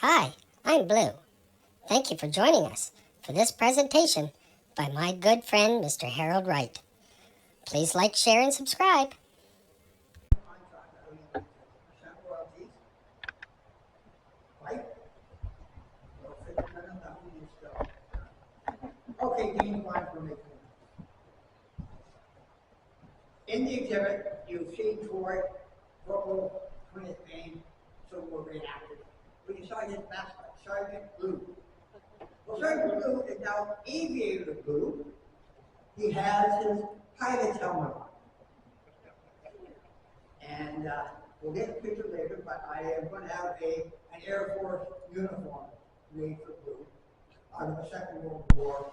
Hi, I'm Blue. Thank you for joining us for this presentation by my good friend, Mr. Harold Wright. Please like, share, and subscribe. Okay, Dean, fine for me. In the exhibit, you see Troy, Corporal 20th Maine, Civil War reenacted. But you saw his mascot, Sergeant Blue. Well, Sergeant Blue is now Aviator Blue. He has his pilot's helmet on. And we'll get a picture later, but I am going to have an Air Force uniform made for Blue out of the Second World War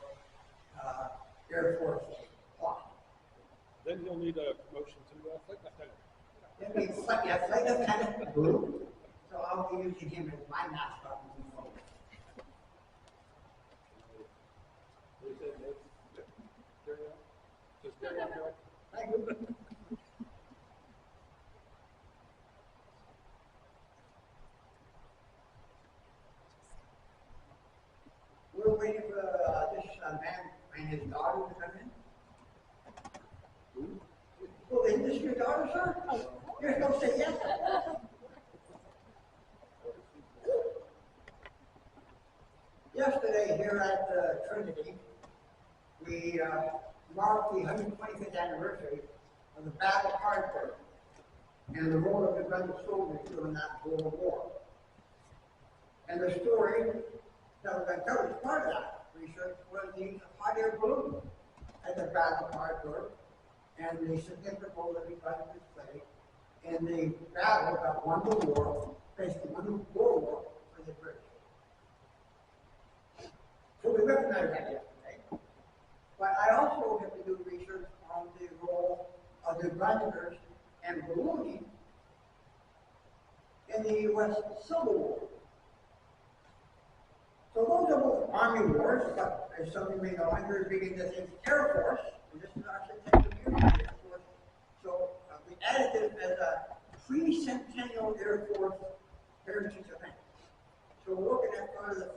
Air Force cloth. Then you'll need a promotion to flight lieutenant. Then we flight lieutenant Blue. So I'll be using him as my mascot moving forward. Just carry on, Harold. Thank you. We're waiting for this man and his daughter to come in. Well, isn't this your daughter, sir? You're supposed to say yes. Yesterday here at Trinity, we marked the 125th anniversary of the Battle of Hartford and the role of the Brunswick soldiers during that Boer War. And the story that was uncovered as part of that research was the use of hot air balloons at the Battle of Hartford and the significant role that the Brunswickers played in the battle that won the war, basically won the Boer War for the British. So we recognize that yesterday. But I also have to do research on the role of the Brunswickers and ballooning in the U.S. Civil War. So those are both Army wars, but as some of you may know, I'm very big into things Air Force, and this is our centennial year Air Force. So we added this as a pre-centennial Air Force heritage event. So we're looking at part of the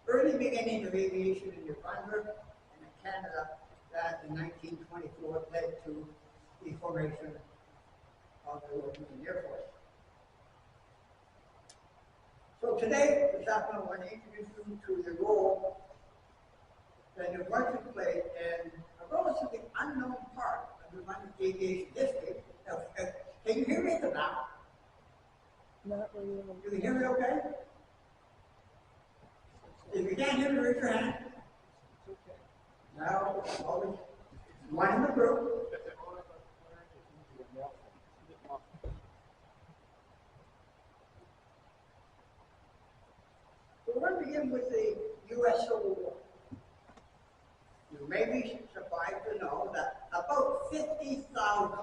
early beginnings of aviation in New Brunswick and in Canada that in 1924 led to the formation of the Royal Air Force. So today, this afternoon, I want to introduce you to the role that New Brunswick played in a relatively unknown part of New Brunswick aviation history. Now, can you hear me at the back? Not really. You can hear me okay? If you can't hear me, raise your hand. Now, always one in the group. So we're going to begin with the U.S. Civil War. You may be surprised to know that about 50,000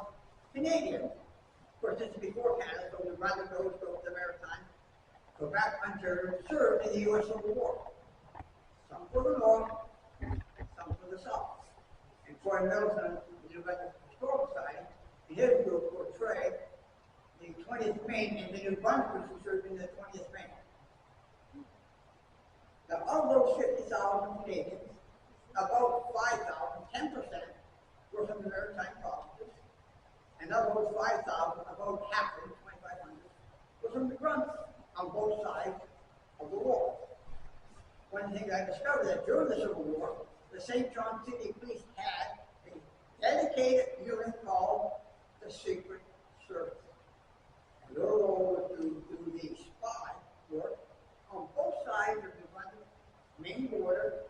Canadians, of course this is before Canada, so we rather go to the Maritime, Quebec, Ontario, served in the U.S. Civil War. Some for the North, some for the South. And Troy Middleton, the New Brunswick Historical Society, in his group portrayed the 20th Maine and the New Brunswickers who served in the 20th Maine. Now, of those 50,000 Canadians, about 5,000, 10%, were from the Maritime provinces, and of those 5,000, about half of them, 2,500, were from the grunts on both sides of the war. One thing I discovered that during the Civil War, the St. John City Police had a dedicated unit called the Secret Service. And their role was to do the spy work on both sides of the main border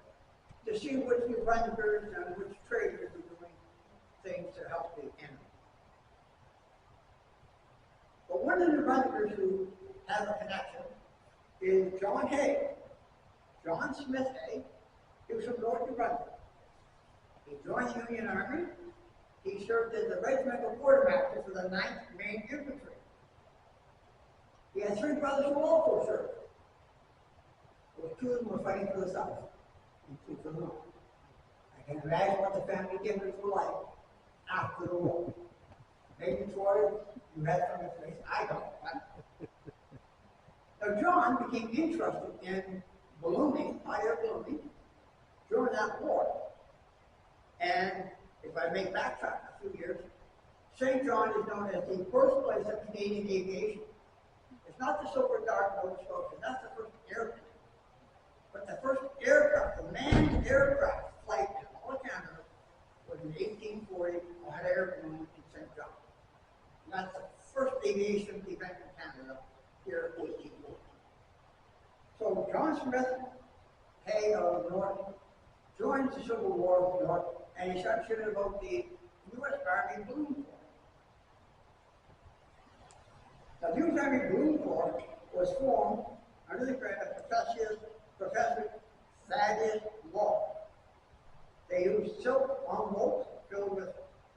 to see which New Brunswickers and which traders were doing things to help the enemy. But one of the New Brunswickers who have a connection is John Hay. John Smith Hay. He was from North New Brunswick. He joined the Union Army. He served as the regimental quartermaster for the 9th Maine Infantry. He had 3 brothers who also served. Well, 2 of them were fighting for the South, and 2 for the North. I can imagine what the family dinners were like after the war. Maybe Troy, you had some information. I don't. Now, Now, John became interested in ballooning, hot air ballooning, during that war. And if I may backtrack a few years, St. John is known as the birthplace of Canadian aviation. It's not the Silver Dart Nova Scotia, that's the first airplane. But the first aircraft, the manned aircraft flight in all of Canada was in 1840 on an air balloon in St. John. And that's the first aviation event in Canada here in 1840. So John Smith, Hay of North, joins the Civil War of the North, and he starts hearing about the U.S. Army Balloon Corps. Now, the U.S. Army Balloon Corps was formed under the command of Professor Thaddeus Wall. They used silk envelopes filled with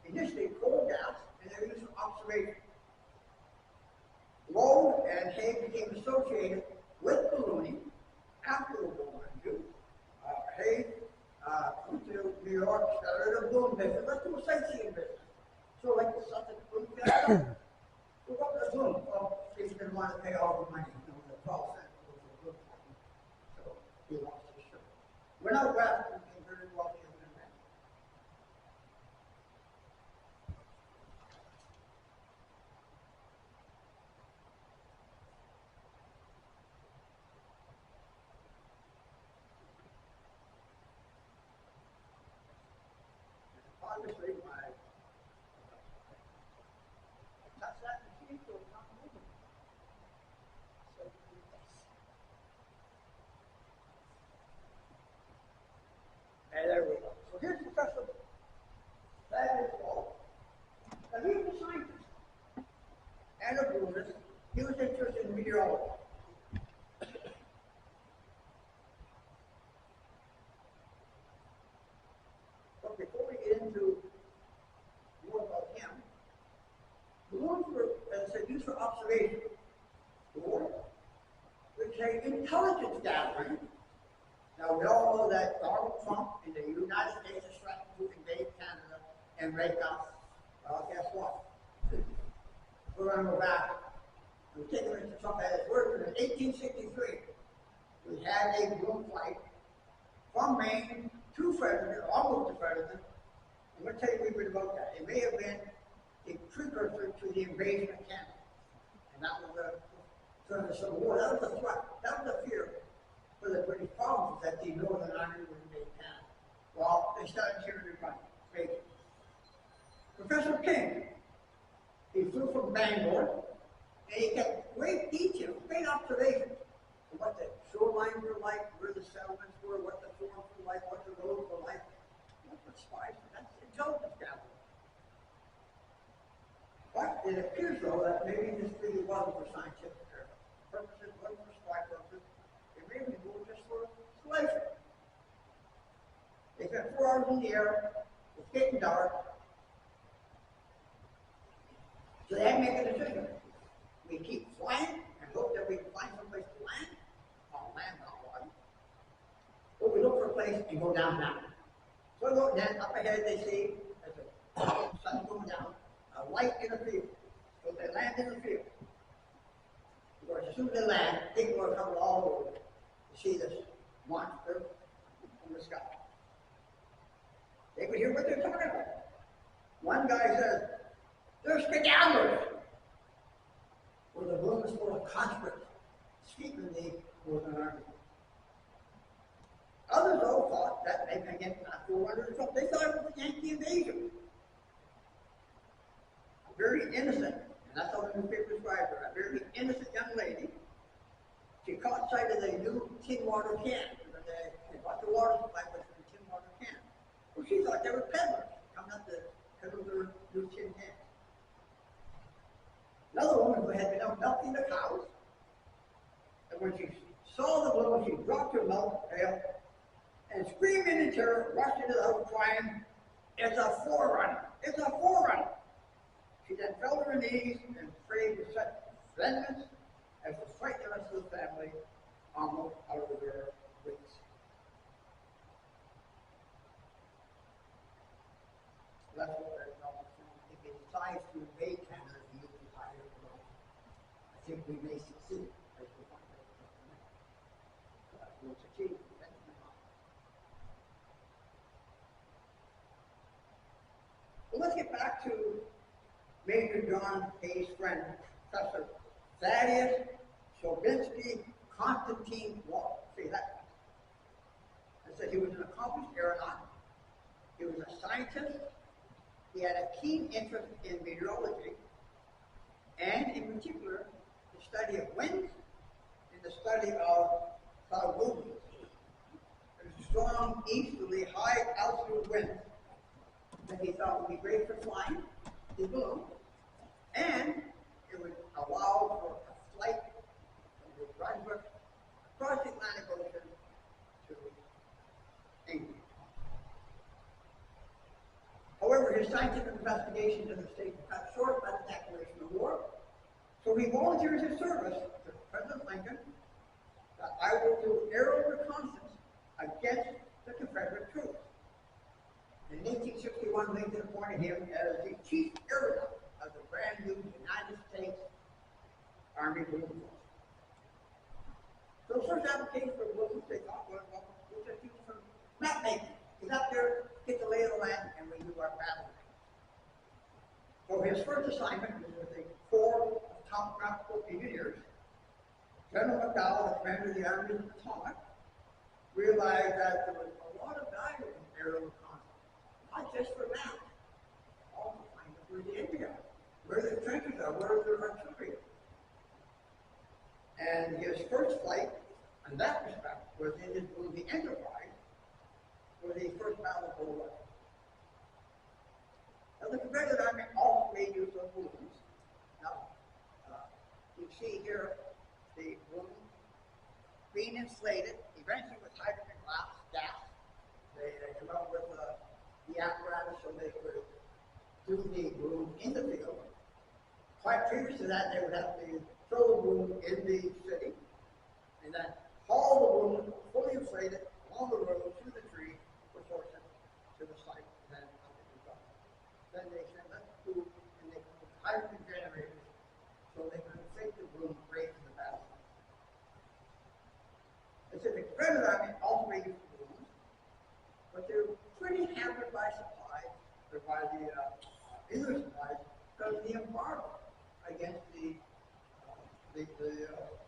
initially coal gas, and they were used for observation. Lowe and Hay became associated with ballooning after the war, mind you. Hay went to New York, started a balloon business. Let's do a sightseeing business. So, like the Suffolk Balloon Festival. So, what was the balloon? Well, he didn't want to pay all the money, the 12 cents. So, he lost his shirt. We're not west, we became very wealthy than that. Obviously, my touch that machine, so it's not moving. So do this. And there we go. So here's Professor Thaddeus Wall. Now he was a scientist and a balloonist. He was interested in meteorology. But before we get into more about him, balloons were, as I said, used for observation, or which is intelligence gathering. Now we all know that Donald Trump in the United States is threatening to invade Canada and rape us. Well, guess what? We're going to go back. We're taking Mr. Trump at his word. In 1863, we had a balloon flight from Maine to Frederick, almost to Frederick. I'm going to tell you a little bit about that. It may have been a precursor to the invasion of Canada. And that was during the Civil War. That was a threat. That was a fear for the British provinces that the Northern Army would invade Canada. Well, they started hearing it running. Professor King, he flew from Bangor, and he kept great detail, great observations of what the shorelines were like, where the settlements were, what the forms were like, what the roads were like. That's what spies were. That's intelligence gathering. But it appears, though, that maybe this really wasn't for scientific purposes, wasn't for spy purposes. It may be more just for exploration. They spent 4 hours in the air, it's getting dark. So they had to make a decision. We keep flying and hope that we can find someplace to land, not water. Or we look for a place and go down. So they look down, up ahead they see, as the sun's going down, a light in the field. So they land in the field. Of course, as soon as they land, people are coming all over to see this monster from the sky. They could hear what they're talking about. One guy says, "They're skedaddlers." Or the balloon is full of conscripts, escaping the Northern Army. Others, though, thought that they may get not 400 or something. They thought it was a Yankee invasion. Very innocent, and that's how the newspaper described her, a very innocent young lady. She caught sight of the new tin water can. They bought the water supply with a tin water can. Well, she thought they were peddlers coming up to peddle their new tin cans. Another woman who had been out milking the cows, and when she saw the balloon, she dropped her milk pail and screaming in terror, rushed into the house crying, "It's a forerunner! It's a forerunner!" She then fell to her knees and prayed with such vehemence as to frighten the rest of the family almost out of their wits. That's what they're called. If it decides to invade Canada, we use the higher ground. I think we may succeed as we find out. will succeed. Well, let's get back to Major John Hayes' friend, Professor Thaddeus Sobinsky Constantine Wall. See that? I said he was an accomplished aeronaut. He was a scientist. He had a keen interest in meteorology, and in particular, the study of winds and the study of cloud movements. There was strong easterly, high altitude winds that he thought would be great for flying his balloon, and it would allow for a flight from Brunswick across the Atlantic Ocean to England. However, his scientific investigations in the state were cut short by the declaration of war, so he volunteers his service to President Lincoln that I will do aerial reconnaissance against the Confederate troops. In 1861, Lincoln appointed him as the chief aeronaut of the brand new United States Army Balloon Force. So the first application for balloons they thought was, well, we'll just use for map making. He's up there, get the lay of the land, and we do our battle. So his first assignment was with the Corps of Topographical Engineers. General McDowell, the commander of the Army of the Potomac, realized that there was a lot of value in aerial reconnaissance, not just for maps, also find out where the enemy are, where the trenches are, where their artillery is. And his first flight, in that respect, was in his balloon, the Enterprise, for the first battle of Boer War. Now, the Confederate Army also made use of balloons. Now, you see here the balloon being inflated, eventually with hydrogen gas. They come up with the apparatus so they could do the balloon in the field. Quite previous to that, they would have to throw the balloon in the city and then haul the balloon fully inflated along the road to the tree before sent to the site and then up to the top. Then they send that food and they put hydrogen generators so they could inflate the balloon right in the battle. The Confederate Army also made use of balloons, but they're pretty hampered by supplies, or by the English supplies, because of the embargo against the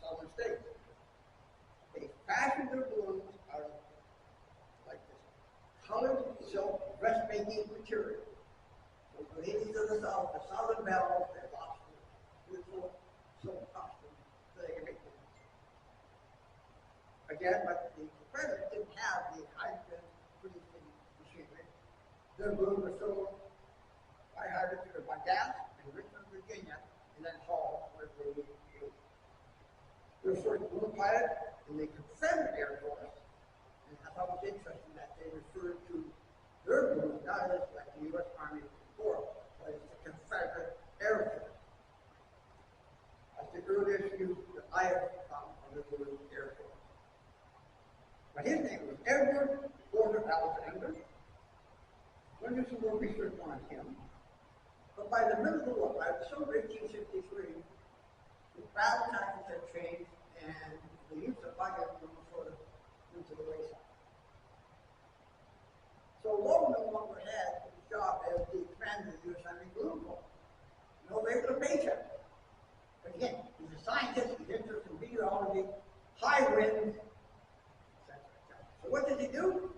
southern states. They fashioned their balloons out of like this colored silk dressmaking material. So the ladies of the South, the Southern belles, they lost their beautiful silk costumes so they could make them. Again, but the Confederates didn't have the hydrogen producing machinery. Their balloons were filled by hydrogen or by gas in Richmond, Virginia, and then hauled where they would be used. Their first balloon pilot in the Confederate Air Force, and I thought it was interesting that they referred to their balloon not as like the U.S. Army Corps, but as the Confederate Air Force. That's the earliest use that I have found of the balloon Air Force. But his name was Edward Porter Alexander. When did some more research on him? But by the middle of the war, by the summer of 1863, the battle tactics had changed and the use of fire was sort of into the wayside. So Lowe no longer had his job as the commander of the U.S. Army Balloon Corps. No regular paycheck. But again, he's a scientist, he's interested in meteorology, high winds, etc. So what does he do?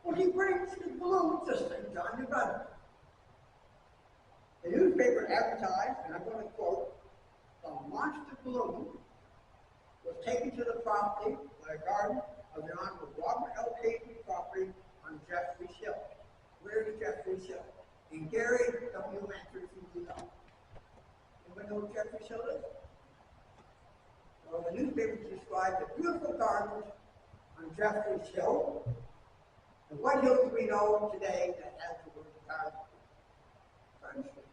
Well, he brings his balloon system to New Brunswick. The newspaper advertised, and I'm going to quote, "The monster balloon was taken to the property by a garden of the Honorable Robert L. Payton's property on Jeffreys Hill." Where is Jeffreys Hill? In Gary W. Lansford, from you know. Anybody know what Jeffreys Hill is? Well, the newspaper described the beautiful gardens on Jeffreys Hill. And what hill do we know today that has the word garden? Garden Street.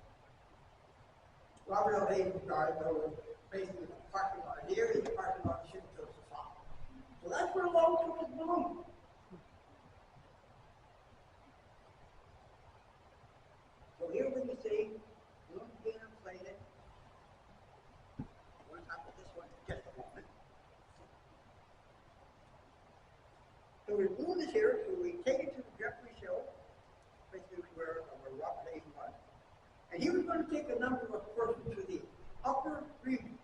Robert L. Payton's garden, though, was basically a parking lot. Here is the parking lot of St. Joseph's Hospital. So that's where Lowe took his balloon. So here we can see balloon being inflated. One top of this one, just a moment. And he was going to take a number of persons to the upper regions.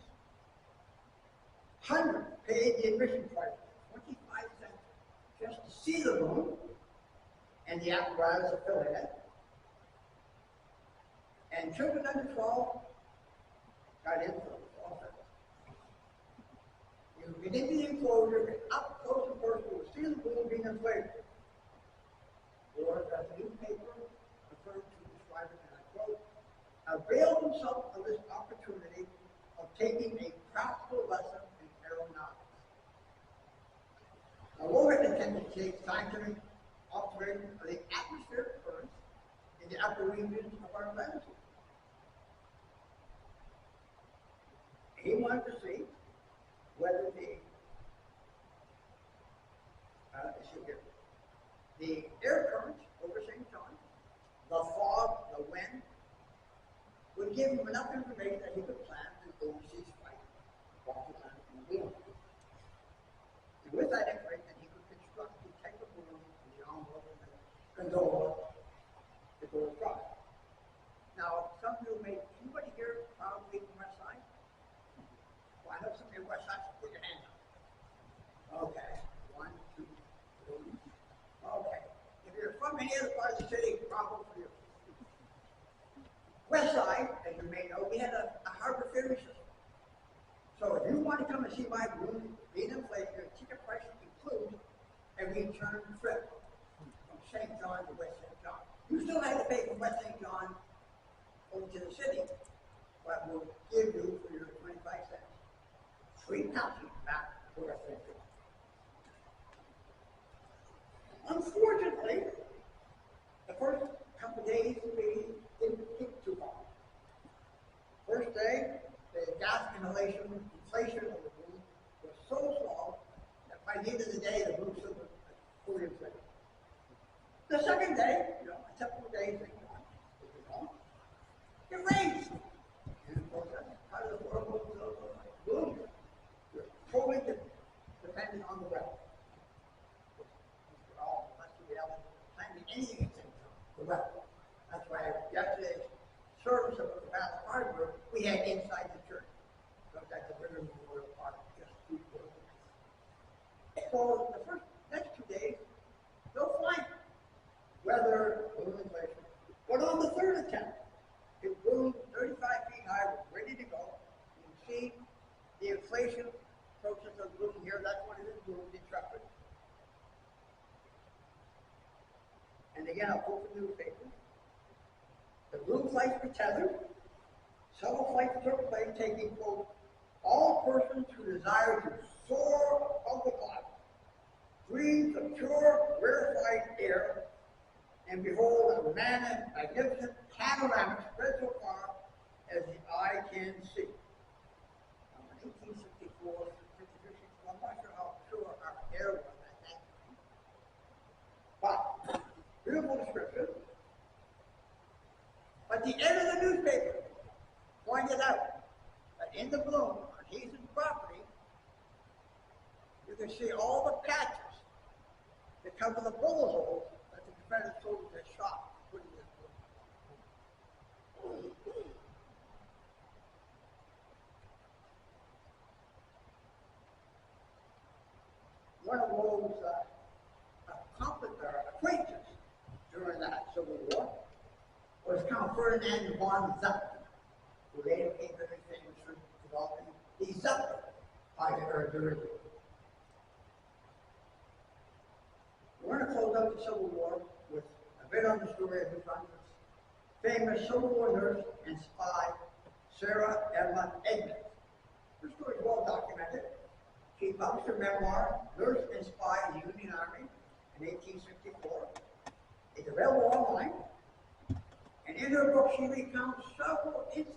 100 paid the admission price, 25 cents, just to see the room and the apparatus affiliated. And children under 12 got in for the also. You get into the enclosure, get up close and personal, to see the room being inflated. Or as the newspaper referred to describe it, and I quote, avail themselves of this opportunity of taking a practical lesson in aeronautics. Now, Logan intended to take scientific observation of the atmospheric currents in the upper regions of our latitude. He wanted to see whether the air currents over St. John, the fog, the wind, would give him enough information that he could plan an overseas flight off the planet from the moon. And with that information, he could construct the type of balloon and the envelope and the gondola to go across. Now, some of you may, anybody here probably from West Side? Well, I know some of you West Side, so put your hands up. Okay, 1, 2, 3. Okay. If you're from any other part of the city, problem for you. West Side, as you may know, we had a harbor ferry system. So if you want to come and see my balloon being inflated, your ticket price includes a return trip from St. John to West St. John. You still have to pay from West St. John over to the city, but we'll give you for your 25 cents free passage back to West St. John. Unfortunately, the first couple of days we didn't get too far. First day, the gas inflation of the balloon was so small that by the end of the day, the balloon was fully inflated. The second day, a couple of days, it rains. And of course, that's part of the horrible balloon. You're totally dependent on the weather. Anything except the weather. That's why yesterday's service of the Battle Harbor we had inside the church. So that's the river memorial park, just 2 days. So the next 2 days, no flying. Weather, balloon inflation. But on the third attempt, it blew 35 feet high, was ready to go. You can see the inflation process of the balloon here. That's what it is, balloon disrupted. And again, I'll quote from the newspaper. The balloon flights were tethered. Several flights took place, taking, quote, all persons who desire to soar above the clouds, breathe the pure, rarefied air, and behold a magnificent panoramic spread so far as the eye can see. Now, in 1864, I'm not sure how pure our air was at that time. But beautiful description. But the end of the newspaper pointed out that in the balloon on Hazen's property, you can see all the patches that cover the bullet holes that the Confederate soldiers had shot putting this balloon. One of Lowe's acquaintances during that Civil War was Count Ferdinand von Zeppelin, who later became very famous for developing the Zeppelin fighter derivative. We're going to close out the Civil War with a bit on the story of New Brunswick's famous Civil War nurse and spy, Sarah Emma Edmonds. Her story is well documented. She published her memoir, Nurse and Spy in the Union Army, in 1864. It's available online. And in her book, she recounts several instances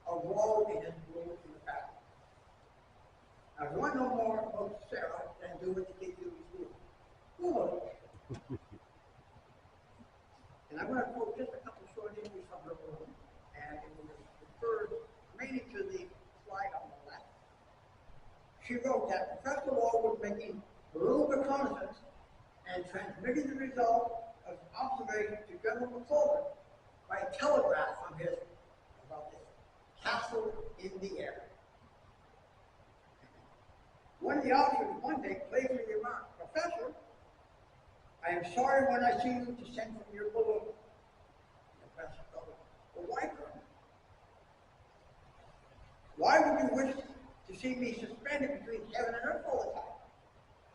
of woe and influence in the past. Now, if you want to know more about Sarah, then do what the kids do in school. Google it. And I'm going to quote just a couple short entries from her book, and it will refer mainly to the slide on the left. She wrote that Professor Wall was making balloon reconnaissance and transmitting the result of observation to General McClellan by telegraph from his about this castle in the air. One of the officers one day playfully remarked, "Professor, I am sorry when I see you descend from your balloon." The professor thought, "Well, why, Colonel? Why would you wish to see me suspended between heaven and earth all the time?"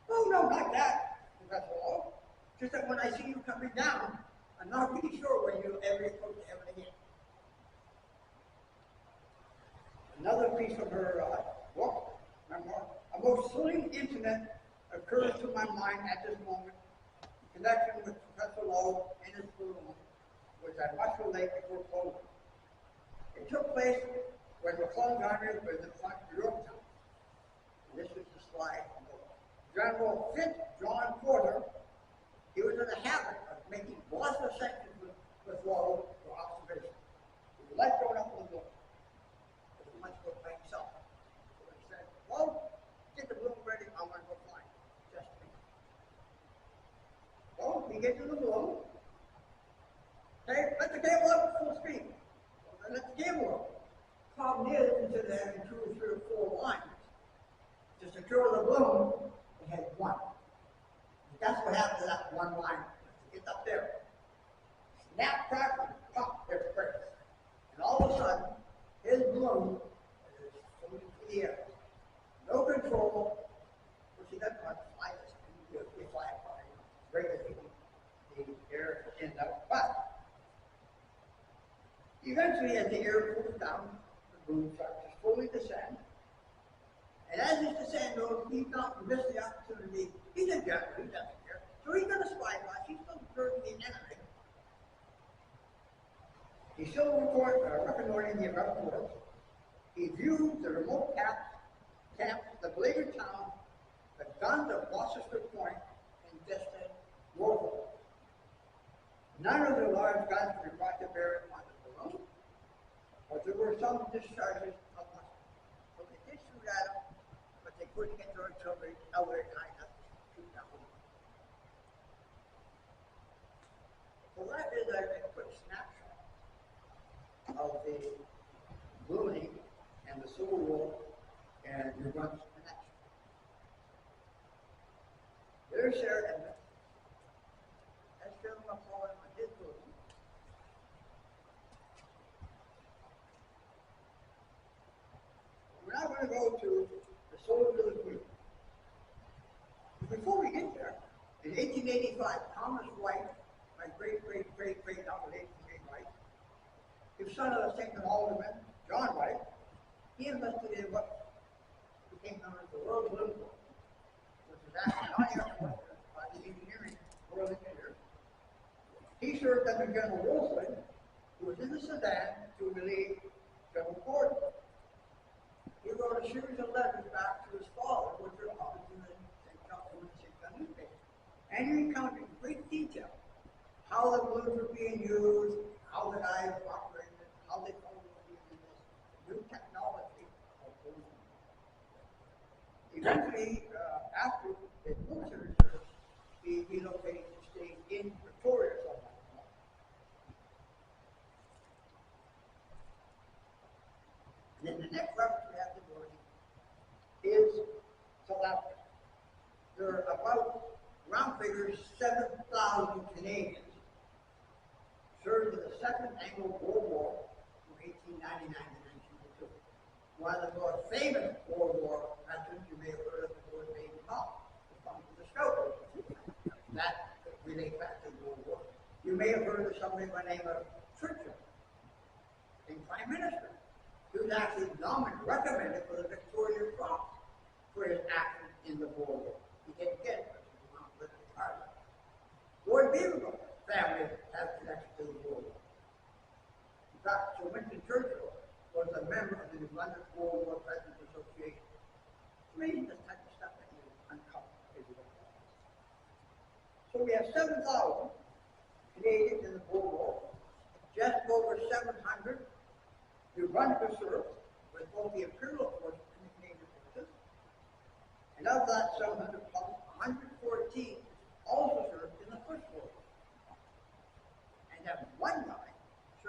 "Oh, no, not that, Professor Law. Just that when I see you coming down, I'm not really sure when you'll ever approach heaven again." Another piece of her book, memoir, a most thrilling incident occurs to my mind at this moment in connection with Professor Lowe and his balloon, which I must relate before closing. It took place when McClellan's army was in front of Yorktown. And this is the slide. General Fitz-John Porter, he was in the habit of making lots of sections with Lowe for observation. He would like going up on the balloon. But he wants to go by himself. So he said, "Well, get the balloon ready, I want to go flying. Just me." Well, he gets in the balloon. Okay, let the cable up at full speed. Well, then let the cable up. Problem is, instead of having 2 or 3 or 4 lines to secure the balloon, it had one. That's what happened to that one line. It's up there. Snap, crack, and pop, there's the brakes. And all of a sudden, his balloon is floating through the air. No control. Of course, he doesn't want to fly this. He fly it by regularly. The air ends up. But eventually, as the air cools down, the balloon starts to slowly descend. And as his descent goes, he's not miss the opportunity. He's a general, he doesn't care. So he's going to spyglass. He's still observing the enemy. He's still reconnoitering the American works. He views the remote camp, the beleaguered town, the guns of Gloucester Point, and distant Norfolk. None of the large guns were brought to bear on the balloon, but there were some discharges of musket. So they did shoot at him, but they couldn't get their artillery nowhere high enough to shoot down. So that is a quick snapshot of the ballooning and the Civil War and the Brunswick connection. There's Sarah Edmund. That's Phil McClellan on his balloon. We're now going to go to the soldiers of the Queen. Before we get there, in 1885, Thomas Wright, my great-great-great-great uncle, Wright, his son of the second alderman, John Wright, he enlisted in what became known as the Royal Balloon Corps, which was actually not Air Force, by the engineering Royal Engineers. He served under General Wolseley, who was in the Sudan to relieve General Gordon. He wrote a series of letters back to his father, which were published in the St. John newspaper. And he recounted in great detail how the balloons were being used, how the guys operated, how they told them to use this new technology of balloons. Eventually, after the military service, he relocated to stay in Victoria, South Africa. And then the next reference we have to go is South Africa. There are about, round figures, 7,000 Canadians served in the Second Anglo-Boer War from 1899 to 1902. One of the more famous Boer War veterans, you may have heard of the Boer Baby Mom, from the Scout. That relates back to the Boer War. You may have heard of somebody by the name of Churchill, the Prime Minister. He was actually recommended for the Victoria Cross for his action in the Boer War. He didn't get it, but he was not living hard. Lord Beaverville family has connection to the Boer War. In fact, Sir Winston Churchill was a member of the New London Boer War Veterans Association. It's amazing this type of stuff that you uncover as you look at it. So we have 7,000 Canadians in the Boer War, just over 700 New Brunswick served with both the Imperial Force and the Canadian Forces. And of that 700, 114 also served in the First World War. And then one guy served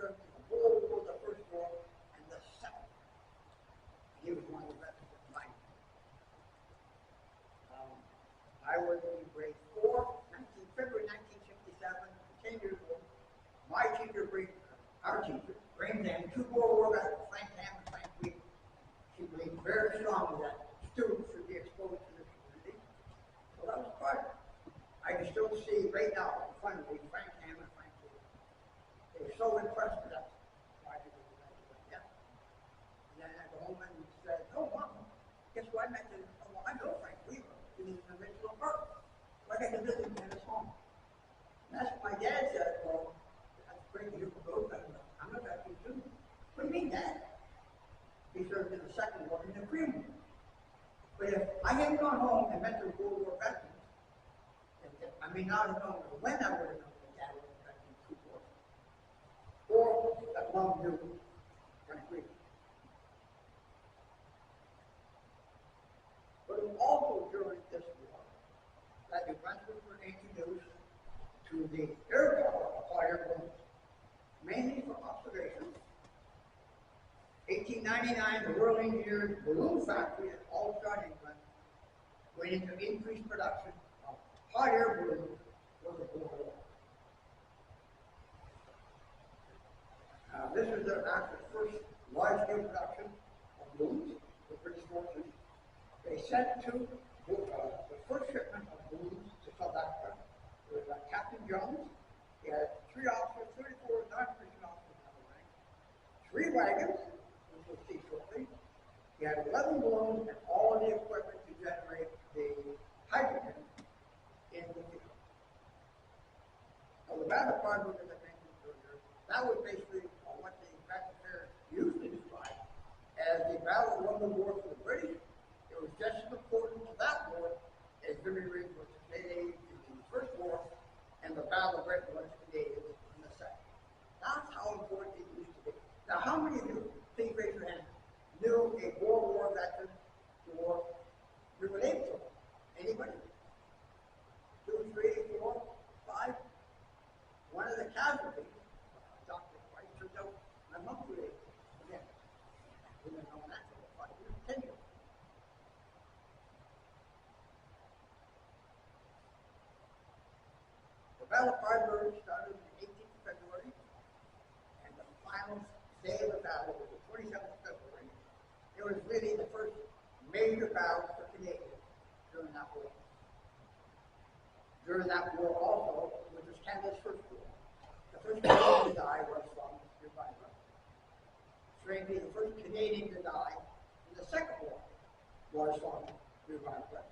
our teacher, brings in two Boer War veterans, Frank Ham and Frank Weaver. She believed very strongly that students should be exposed to this community. So that was part of it. I can still see right now in front of me Frank Ham and Frank Weaver. They were so impressed with us. Why did they do that? Yeah. And then I go home and said, "Oh, Mom, guess what? I met the, oh, I know Frank Weaver. He was in the original park. So I got to visit him at his home." And that's what my dad said. "Well, that's great. You can go, but I'm not that too. What do you mean, Dad?" He served in the Second War in the Korean War. But if I hadn't gone home and met the World War veterans, I may not have known when I would have known that Dad was a veteran in 2 wars, or that Mom knew Frank Weaver. But it was also during this war that the Brunswickers were introduced to the air power of hot air balloons, mainly for observation. 1899, the Royal Engineers Balloon Factory at Aldershot, England, went into increased production of hot air balloons for the Boer War. This was their actual first large-scale production of balloons for British forces. They sent to the first shipment of balloons to South Africa. There was Captain Jones. He had 3 officers, 34 non-commissioned officers on the rank, 3 wagons, which we'll see shortly. He had 11 balloons and all of the equipment to generate the hydrogen in the field. Now, the battle project, as I mentioned earlier, that was basically what the British used to describe as the battle of the war for the British. It was just as important to that war as Victory was to Canadians in the First War and the Battle of Britain was to Canadians in the Second. That's how important it used to be. Now, how many of you, please raise your hand, knew a Boer War veteran or you related to him? Anybody? 2, 3, 4, 5? One of the casualties, Dr. White, turns out my mom related to him. Again, I didn't know that for 5 years, 10 years. The Battle of Freyberg started on the 18th of February, and the final day of the battle was the 27th of February. It was really the first major battle for Canadians during that war. During that war also, which was Canada's first war, the first Canadian to die was from Survivor. Strangely, the first Canadian to die in the Second War was from Survivor.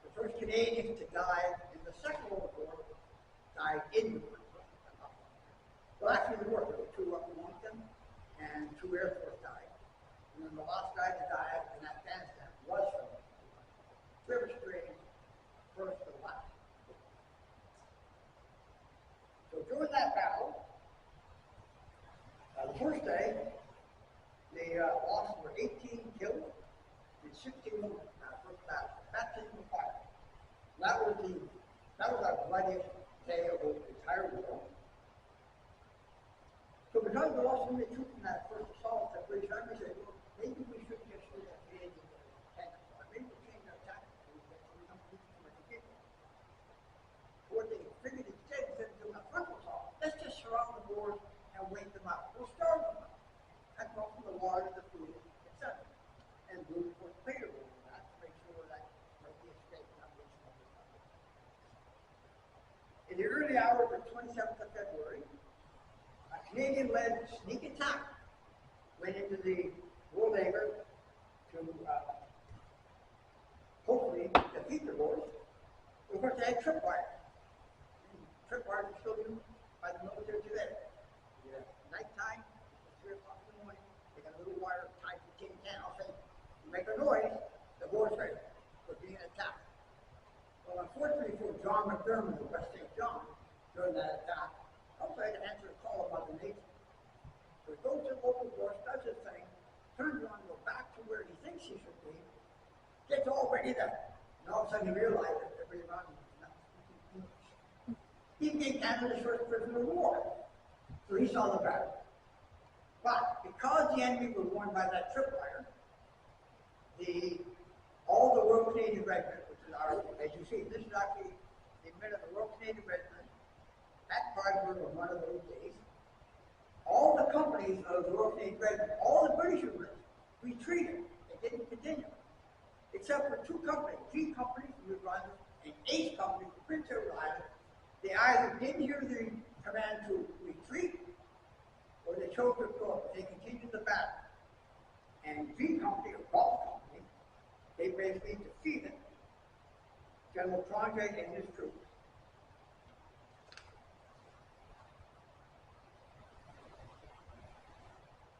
The first Canadians to die in the Second World War died in the war. Well, actually, there were 2 up amongst them, and 2 Air Force died. And then the last guy to die in Afghanistan was from very strange, first to last. So during that battle, the first day, the losses were 18 killed and 16 wounded in that first battle. Baptism of fire. That was our bloodiest day of the entire war. So because we lost so many troops in that first assault, the British Army said, well, maybe we should just shoot at Canadians and tanks. Maybe we'll change our tactics so we don't lose too many people. So what they figured instead of doing a frontal assault, let's just surround the Boers and wait them out. We'll starve them out. Cut off the water, the food, etc. And Bruce was favorable to that to make sure that the escape not being smuggled out. In the early hours of 27th of February, a Canadian-led sneak attack went into the Woolhanger to hopefully defeat the Boers. Of course, they had tripwires. Tripwires are still used by the military today. Yeah. Nighttime, 3 o'clock in the morning, they got a little wire tied to tin can. I'll say, you make a noise, the Boers ready for being attacked. Well, unfortunately for John McDermott of West St. John, during that attack, also had to answer a call about the Nature. So he goes to the local force, does his thing, turns around to go back to where he thinks he should be, gets all ready there. And all of a sudden he realizes that everybody around him is not speaking English. He became Canada's first prisoner of war. So he saw the battle. But because the enemy was warned by that tripwire, all the Royal Canadian Regiment, which is our, as you see, this is actually the admit of the Royal Canadian Regiment at Freyberg on one of those days. All companies of the Royal Canadian Regiment, all the British units, retreated. They didn't continue. Except for two companies, G Company from New Brunswick and H Company from Prince Edward Island. They either didn't hear the command to retreat, or they chose to go. They continued the battle. And G Company, or Golf Company, they basically defeated General Tronje and his troops.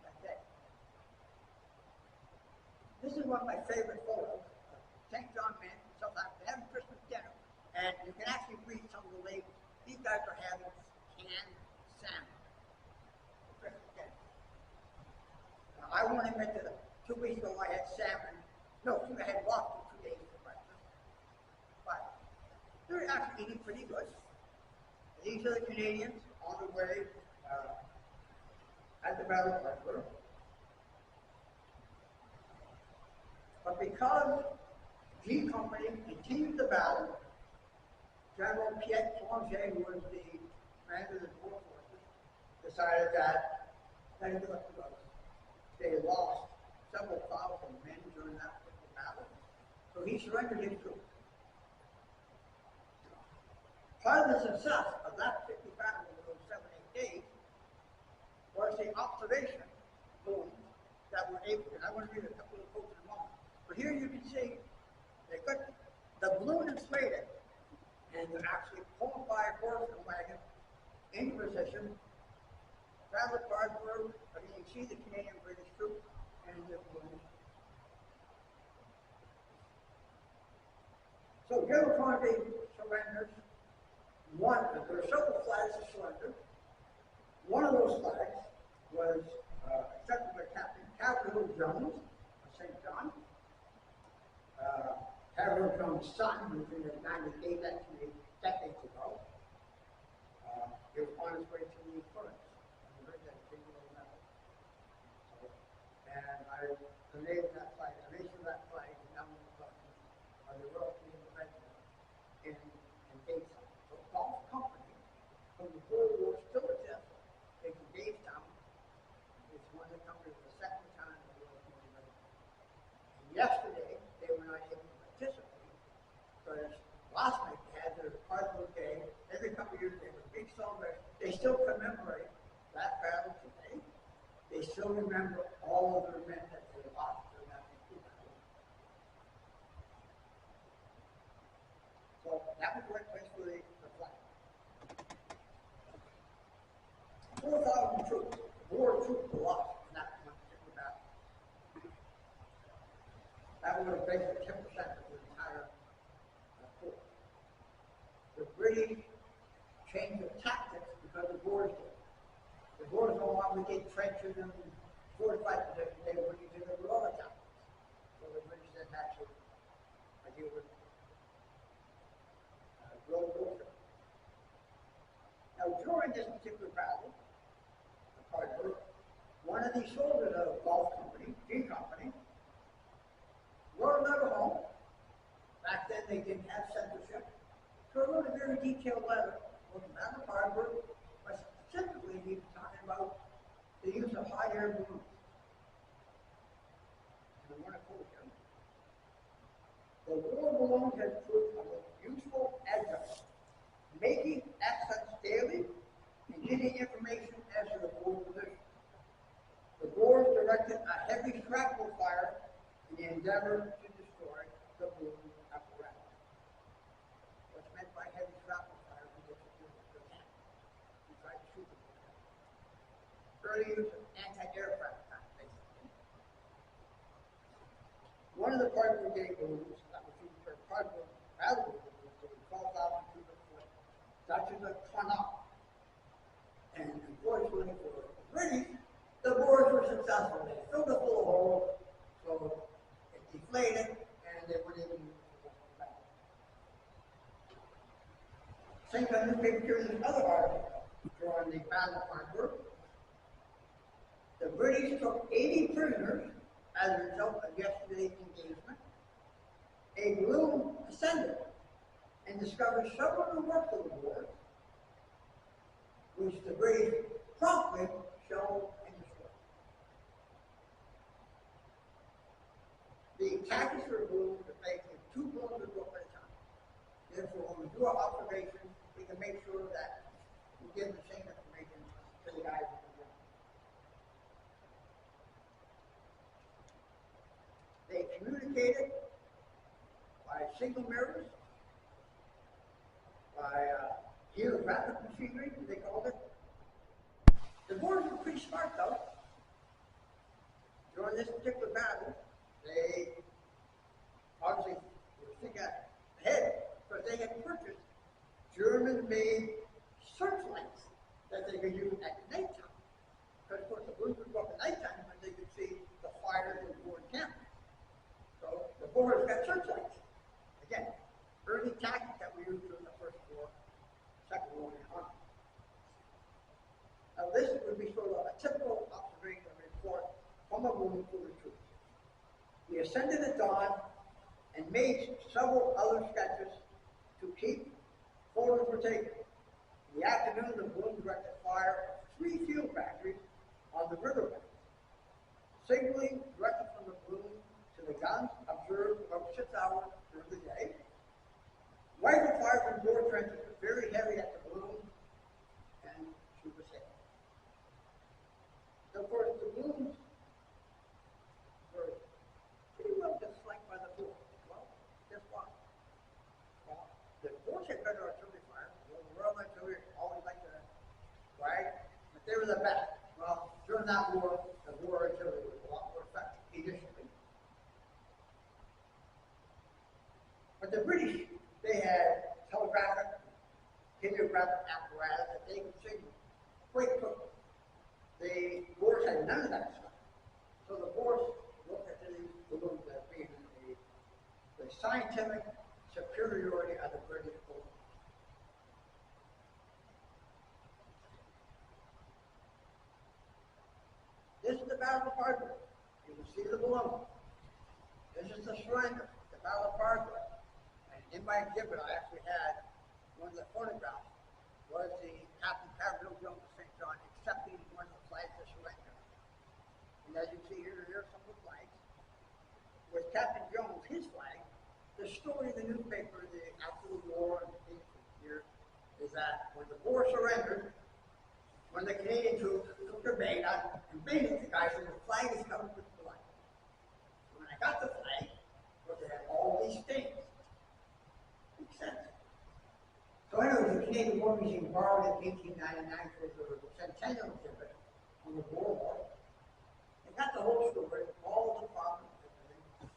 That's it. This is one of my favorite photos of St. John men, stuff like that. They're having Christmas dinner. And you can actually read some of the labels. These guys are having canned salmon for Christmas dinner. Now, I won't admit to them. 2 weeks ago I had salmon. No, I had lobster 2 days for breakfast. But they're actually eating pretty good. These are the Canadians on the way at the Battle of Brunswick. But because G Company continued the battle, General Pierre Tronje, who was the commander of the Boer forces, decided that they would let the others. They lost several thousand men during that battle, so he surrendered his troops. Part of the success of that particular battle over those 7-8 days was the observation balloons that were able, and I want to read a couple of quotes in a moment, but here you can see they got the balloon inflated, and they're actually pulled by a horse and wagon into position. Battle cars were, I mean, you see the Canadian British troops and the balloons. So General Tronje surrenders. There were several flags to surrender. One of those flags was accepted by Captain Harold Jones of St. John. Harold Jones' son was in the 98 actually decades ago. He was on his way to the furnace. And heard that big little metal. And I donated that flag. I made sure that flag is down in the button of the Royal Canadian Regiment in Gaystown. So Golf Company from the Boer War still exists. It's in Gaystown. It's one of the companies the second time in the Royal Canadian Regiment. And yesterday, they were not able to participate because last night they had their Cardinal Day. Every couple of years they have a big celebration. They still commemorate that battle today. They still remember all of their men that they lost in that big battle. So that was the right place for the flag. 4,000 troops, more troops were lost in that particular battle. That would have basically 10% of the entire force. The British changed their tactics because the Boers did. The Boers no longer did trenches and fortified positions, they were using the guerrilla tactics. So the British then had to deal with guerrilla warfare. Now during this particular battle, one of these soldiers of the Golf Company, G Company, wrote a letter home. Back then they didn't have censorship. So he wrote a very detailed letter from Battle of Harvard, but specifically he was talking about the use of hot air balloons. And I want to quote him. The war balloon has proved a most useful adjunct, making access daily and getting information as to the Boer position. The Boers directed a heavy shrapnel fire in the endeavor to destroy the balloon apparatus. What's meant by heavy shrapnel fire is that the tank. We tried to shoot the balloon. Early use of anti-aircraft tanks, basically. One of the part brigade balloons that was used for part of the battle balloons was 12,000 cubic foot. Such as a Connaught. And unfortunately for the British, the Boers were successful. They filled it full of holes, so it deflated, and they were able to use it for the battle. Same kind of picture in another article during the Battle of Brunswick. The British took 80 prisoners as a result of yesterday's engagement. A balloon ascended and discovered several new works of the Boers, which the British promptly shelled and destroyed. communicated by single mirrors, by helographic machinery, they called it. The Boers were pretty smart though. During this particular battle, they obviously were thinking ahead, but they had purchased German-made searchlights that they could use at nighttime. Because of course the Blues would go up at nighttime when they could see the fires in the Boer camp. So the Boers got searchlights. Again, early tactic that we used during the First War, Second War, and on. Now this would be sort of a typical observation report from a wound to the troops. We ascended at dawn and made several other sketches to keep photos were taken. In the afternoon, the balloon directed fire of 3 fuel factories on the riverbank. Signaling directed from the balloon to the guns observed about 6 hours during the day. Rifle fire from Boer trenches was very heavy at the balloon, and she was hit. Of course, the balloons were pretty well disliked by the Boers. Well, guess what? Well, the Boers had better artillery fire. The Royal Artillery always liked to brag, but they were the best. Well, during that war, the Boer artillery was a lot more effective initially. But the British, they had telegraphic, heliographic apparatus that they could signal quite quickly. The Boers had none of that stuff. So the Boers looked at these balloons as being the scientific superiority of the British balloon. This is the Battle of Brunswick. You can see the balloon. This is the surrender, the Battle of Brunswick. And in my exhibit, I actually had one of the photographs was the Captain Harold Wright of St. John accepting one of the flags of surrender. And as you see here, there are some of the flags. With Captain Jones, his flag, the story in the newspaper, after the war and the peace here, is that when the Boer surrendered, when the Canadian troops took their bayonet and baited the guys, and the flag is covered with blood. When I got the flag, they had all these stains. Makes sense. So anyway, the Canadian War Museum borrowed it in 1899 for the centennial exhibit on the Boer War. They got the whole story, all the problems, everything.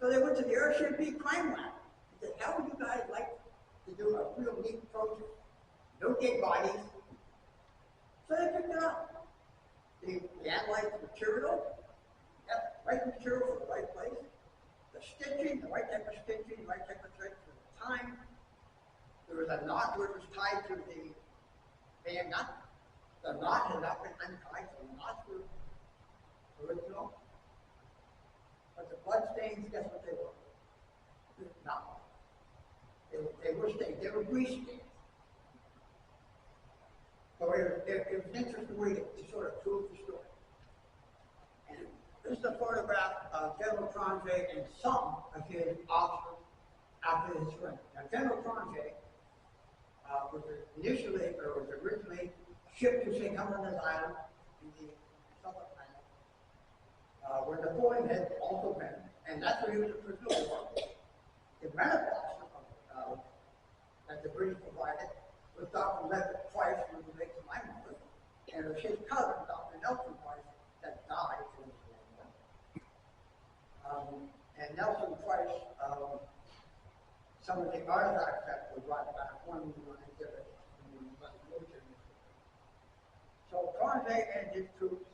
So they went to the Airship B crime lab. They said, how would you guys like to do a real neat project? No dead bodies. So they picked it up. They analyzed the material, got the right material for the right place, the stitching, the right type of stitching, the right type of thread for the time. There was a knot where it was tied to the bayonet. The knot had not been untied, so the knots were original. But the blood stains, guess what they were? Not. They were stains. They were grease stains. So it was an interesting way to sort of prove the story. And this is a photograph of General Trinity and some of his officers after his surrender. Now, General Trinity was originally shipped to St. Helena's Island in the South Atlantic, where Napoleon had also been, and that's where he was a prisoner of war. The medical officer that the British provided was Dr. Levitt Price, who was related to my mother, and it was his cousin, Dr. Nelson Price, that died in the war. And Nelson Price, some of the artifacts that were brought back, one we want to exhibit in the military museum. So Carnegie and his troops,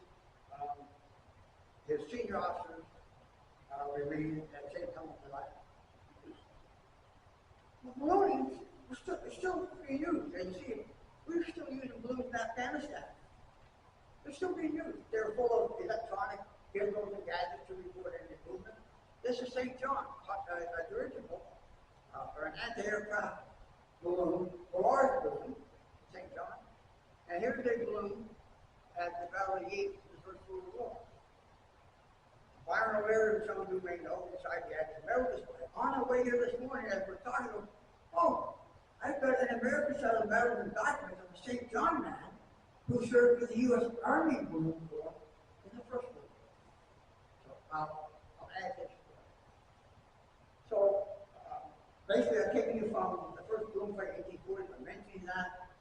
his senior officers, remained at St. Helena's Island. The ballooning is still being used, and you see, we're still using balloons in Afghanistan. They're still being used. They're full of electronic gizmos and gadgets to report any movement. This is St. John, a dirigible, or an anti-aircraft balloon, a large balloon, St. John. And here's a balloon at the Battle of Ypres in the First World War. Byron O'Leary, some of you may know, inside the active medal display. On our way here this morning, as we're talking, oh, I've got an American set of medals and documents of a St. John man who served with the U.S. Army Balloon Corps in the First World War. So I'll add this. Basically, I'm taking you from the first bloom fight, 1840, I'm mentioning that.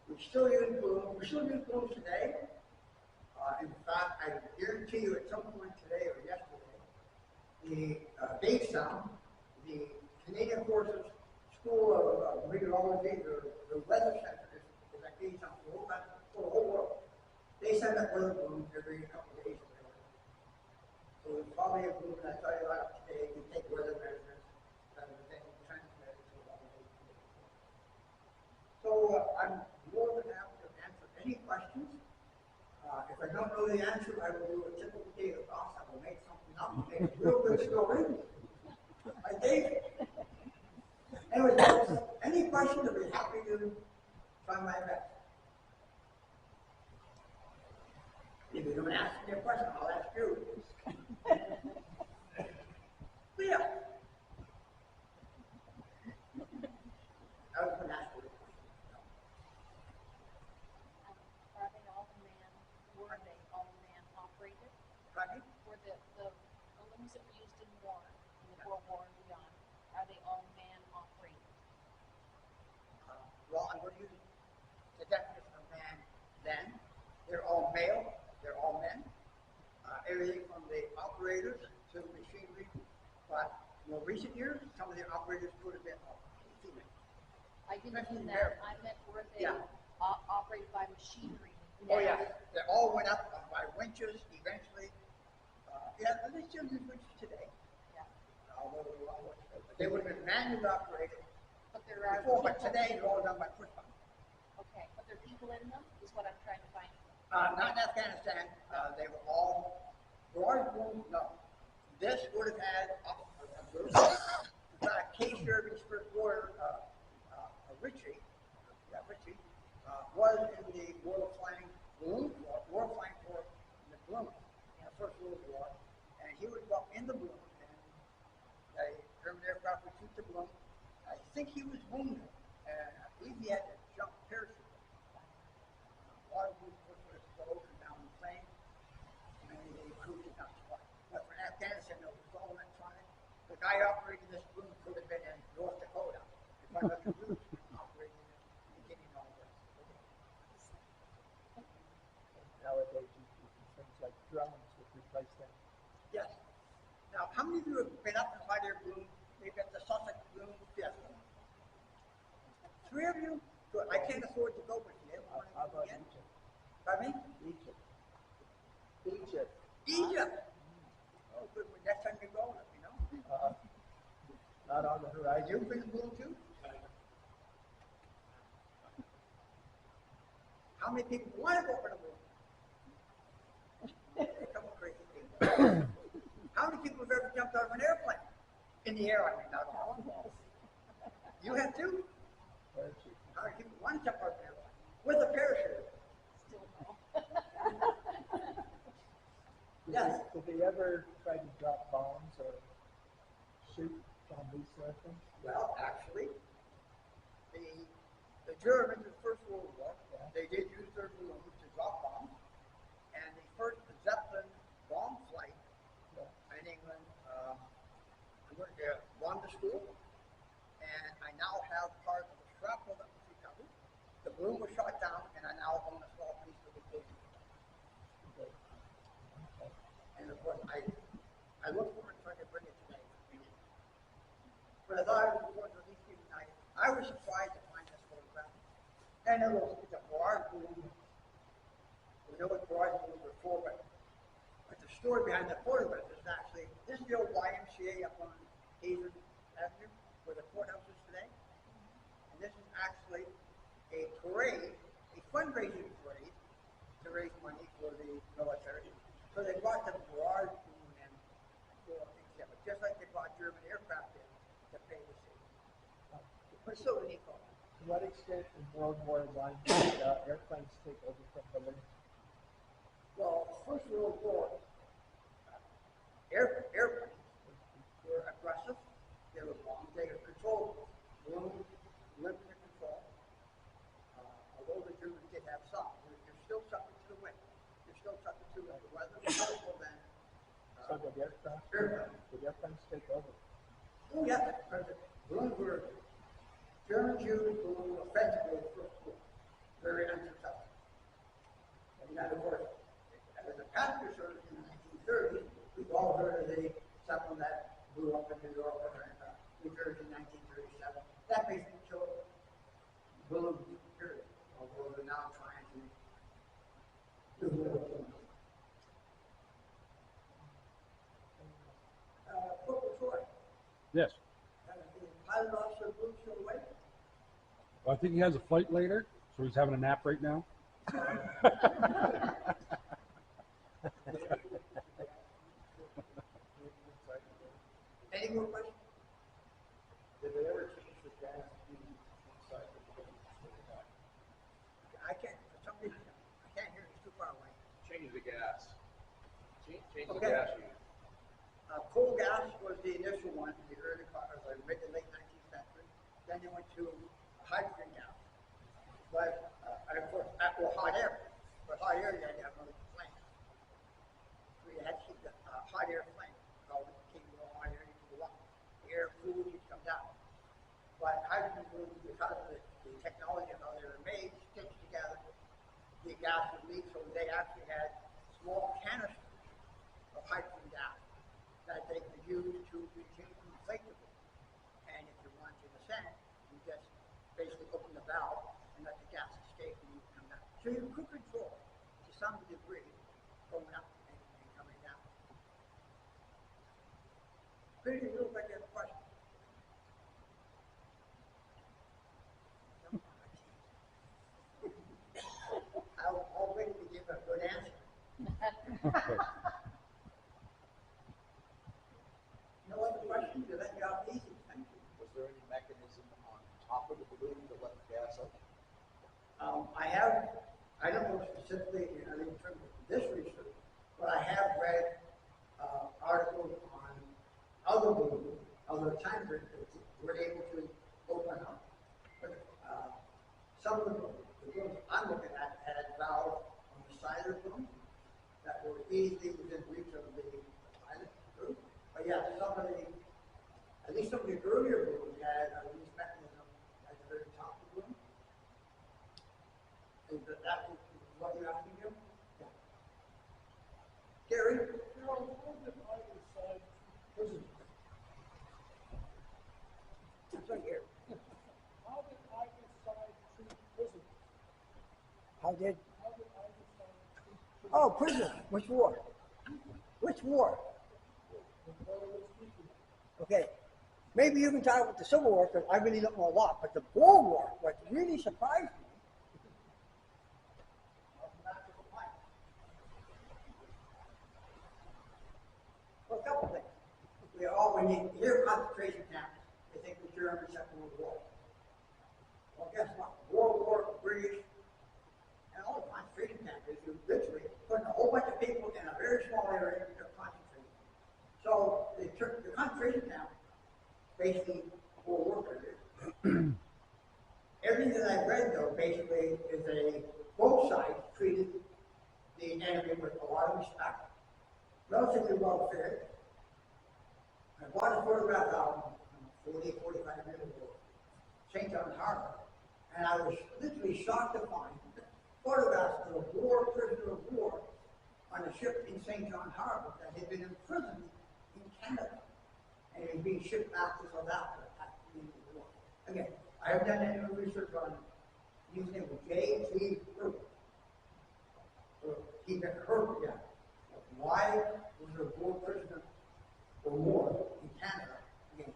We still use blooms today. In fact, I guarantee you at some point today or yesterday, the Batestown, the Canadian Forces School of Meteorology, the weather center is at Batestown for the whole world. They send out weather blooms every couple of days. So there's probably a bloom that I tell you about today. You take weather measurements and then transmit it to all the day. So I'm more than happy to answer any questions. If I don't know the answer, I will do a typical data toss. I will make something up, make a real good story. I think. Anyway, folks, any questions, I'll be happy to try my best. If you don't ask me a question, I'll ask you. Leah. I was going to ask you a question. Are they all man? Were they all man operated? Pardon me? Were the balloons that were used in war, in the Boer War and beyond, are they all man operated? Well, I'm going to use the definition of man then. They're all male, they're all men. Everything from the operators to machinery. But in more recent years, some of the operators could have been female. I didn't mean that. I meant were they operated by machinery? Oh, yeah. They all went up by winches eventually. And they still use winches today. Yeah. Although they would have been manually operated But there are before, people, but today they're all done by push button. okay, but there are people in them, is what I'm trying to find. Not in Afghanistan. They were all large rooms. No. This would have had in fact, Case Irving's first warrior, Ritchie, was in the Royal Flying Balloon Corps, Royal Flying Corps in the balloon in the First World War, and he would go in the balloon, and a German aircraft would shoot the balloon. I think he was wounded, and I believe he had to jump parachute. A lot of balloons would explode and down the plane, and the crew did not survive. But for Afghanistan, it was all electronic. The guy operating this balloon could have been in North Dakota. If I let the route operating it, beginning all this. Nowadays, you use things like drones which replace them. Yes. Now, how many of you have been up in hot air balloon? They've got the Sussex balloon fiesta. 3 of you? Good. I can't afford to go with you. How about Egypt? Pardon me? Egypt. Egypt. Egypt. Oh, good. Well, next time you go, let me know. Not on the horizon. You've been in balloon too? How many people want to go for the balloon? Come on, crazy people. How many people have ever jumped out of an airplane? In the air, I mean, not all. You have too? Parachute. How many people want to jump out of an airplane? With a parachute? Still no. Yes. Did they ever try to drop bombs or shoot on these sort of things? Well, actually, the Germans in the First World War, they did use their balloons to drop bombs, and the first Zeppelin bomb flight in England bombed the school, and I now have part of the shrapnel that was recovered. The balloon was shot down, and I now own a small piece of the balloon. Okay. And of course, I look forward to trying to bring it today. But as I was going to these people tonight, I was surprised to find this photograph. And it's a barrage balloon. We know what barrage balloons are for, but the story behind the photograph is actually, this is the old YMCA up on Hazen Avenue, where the courthouse is today. And this is actually a parade, a fundraising parade to raise money for the military. So they brought the barrage balloon in for exhibit, just like they brought German aircraft in to pay the city. But still a neat call. To what extent in World War I did airplanes take over from balloons? Well, First World War, airplanes were aggressive. They were bombed. They were controlled. Balloons, limited control. Although the Germans did have some, you're still subject to the wind. You're still subject to the weather. So did airplanes take over? Oh, yeah. Balloons were German Jews who offensively for school, very unsuccessful. And then, of course, as a passenger service in the 1930s, we've all heard of the something that blew up in New York or in New Jersey in 1937. That basically killed balloon period, although they're now trying to do more things. Corporal Troy, Yes. the pilot officer blew still away. Well, I think he has a flight later, so he's having a nap right now. Any more questions? Did they ever change the gas inside the balloon? I can't, for some reason, I can't hear, it's too far away. Change the gas. Change the Okay. gas unit. Coal gas was the initial one in the early part of the mid to late 19th century. Then they went to hydrogen gas. But, and of course, hot air. But hot air, you had to have another flame. So you had to keep the hot air flame. So it keep the hot air, you could go up. The air cooled, you'd come down. But hydrogen balloons, because of the technology of how they were made, stitched together, the gas would leak, so they actually had small canisters of hydrogen gas that they could use to continue to inflate the balloon. And if you wanted to descend, you just basically open the valve and let the gas escape and you come down. So you could control, to some degree, going up and coming down. Pretty little like you have a question. I'll wait to give a good answer. Okay. No other questions? You let me off easy. Thank you. Was there any mechanism on top of the balloon to let the gas out? I don't know specifically in terms of this research, but I have read articles on other balloons, other times that were able to open up. But some of the balloons I'm looking at had valves on the side of the balloon that were easily within reach of the pilot group. But yeah, at least some of the earlier balloons had a release mechanism at the very top of the balloon. Is that what you're asking him? Yeah. Gary? Harold, how did either side treat prisoners? It's right here. How did either side treat prisoners? How did? How did either side treat prisoners? Oh, prison. Which war? Which war? The war was speaking. Okay. Maybe you can talk about the Civil War, because I really don't know a lot, but the Boer War, what really surprised me. Well, a couple things. When you hear concentration camps, they think the German Second World War. Well, guess what? World War, British, and all the concentration camps is you literally putting a whole bunch of people in a very small area to concentrate. So the concentration camp, basically World War period. Everything that I've read, though, basically is both sides treated the enemy with a lot of respect, relatively well fed. I bought a photograph album 45 years ago, St. John's Harbor, and I was literally shocked to find photographs of a war prisoner of war on a ship in St. John's Harbor that had been imprisoned in Canada, and he was being shipped back to South Africa after the end of the war. Again, I haven't done any research on his name was J.T. Herbert. So he got Herbert, yeah. Why was there a war prisoner or war in Canada? Again,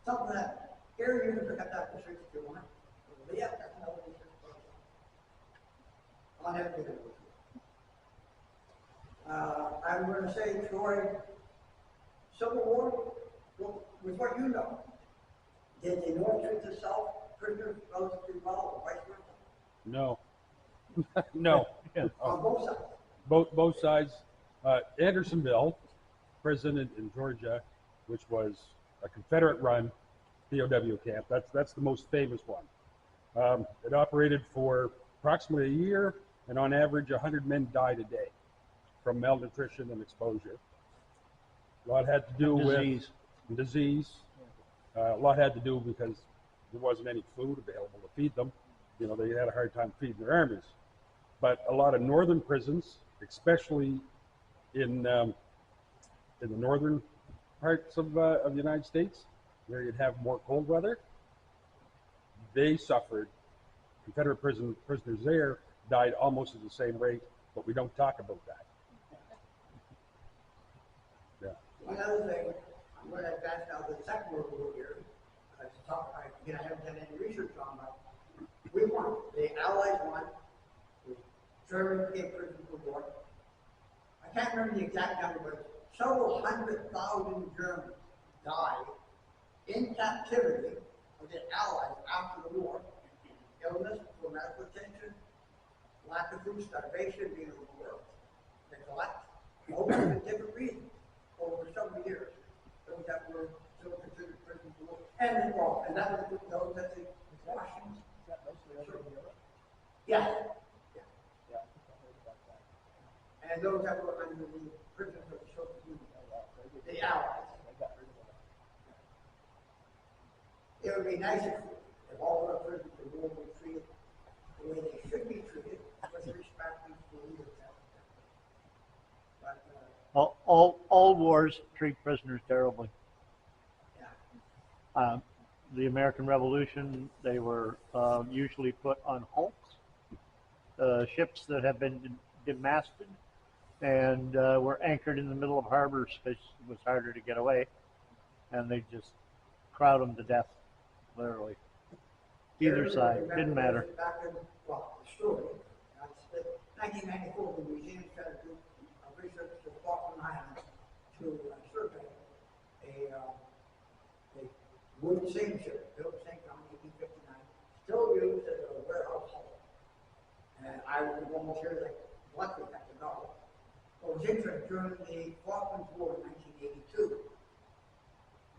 something that Gary, you can pick up that research if you want. But yeah, that's another research program. I'll never do that with you. I'm going to say, Troy, Civil War, well, with what you know, did the North treat the South prisoners relatively well, or vice versa? No. No. On both sides. Both sides. Andersonville prison in Georgia, which was a Confederate-run POW camp. That's the most famous one. It operated for approximately a year, and on average, 100 men died a day from malnutrition and exposure. A lot had to do with disease. A lot had to do because there wasn't any food available to feed them. You know, they had a hard time feeding their armies. But a lot of northern prisons, especially in the northern parts of the United States, where you'd have more cold weather, they suffered. Confederate prisoners there died almost at the same rate, but we don't talk about that. Yeah. One other thing, I'm going to advance now to the Second World War here. I haven't done any research on, but we won. The Allies won. The Germans became prisoners of war. I can't remember the exact number, but several 100,000 Germans died in captivity of the Allies after the war. Illness, for medical attention, lack of food, starvation, being overworked, neglect, all kinds of different reasons over several years. Those that were still considered prisoners of war. And well, and that was those that the Russians. Is that mostly over in Europe? Yeah. Yeah, I think I heard about that. And those that were under the prisoners of the Soviet Union, Oh, wow, they did. the Allies. I got rid of that. It would be nice if all of our prisoners of war were treated the way they should be treated, with respect and food, etc. But, All wars treat prisoners terribly. yeah. The American Revolution, they were usually put on hulks, ships that have been demasted and were anchored in the middle of harbors because it was harder to get away, and they just crowd them to death, literally. Either side, didn't matter. Back in, well, the story, that's the 1994, the museum tried to do research to Falkland Islands to survey a wooden sailing ship built in St. John in 1859, still used as a warehouse hull. And I was a volunteer that luckily got to know. What was interesting, during the Falklands War in 1982,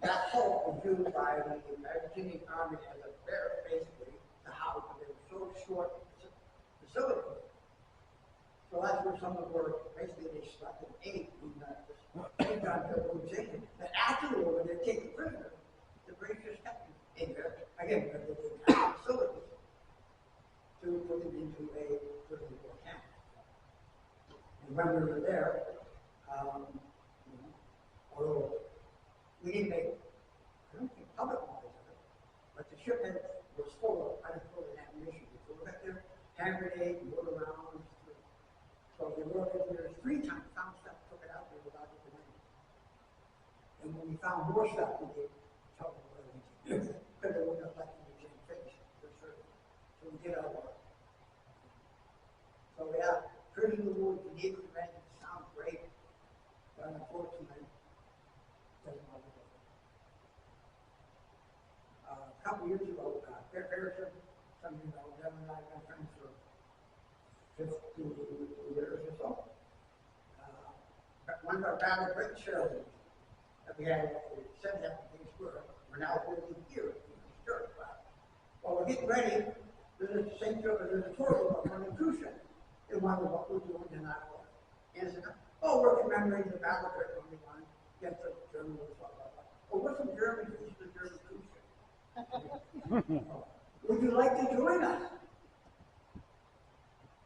that hull was used by the Argentine Army as a barrack, basically, to house, but they were so short facilities. So that's where some of them were, basically, they slept and ate in the St. John Building Station. But after the war, when they take the prisoners, the British just kept them in there, again, because they didn't have facilities to put them into a prisoner of war camp. And when we were there, although we didn't make, I don't think public knowledge of it, but the ship was full of unemployed ammunition. So we got there, hand grenades, mortar rounds. So we were there 3 times, found stuff, took it out there without it going. And when we found more stuff, we did tell them what we did. Because they wouldn't have let them get finished for sure. So we did our work. So yeah, prisoner of war, Geneva Convention sounds great, but unfortunately, doesn't work. A couple years ago, Bear Harrison, some of you know, Devin and I have been friends for 50 years or so. One of our battle break shareholders that we had, said that things we're now building here in the church. Well, we're getting ready. There's a tour of one cruise ship. They wonder what we're doing in that war. And I said, oh, we're commemorating the battle break when we won against the Germans, blah, blah, blah. Oh, we're from Germany. This is the German cruise ship. Would you like to join us?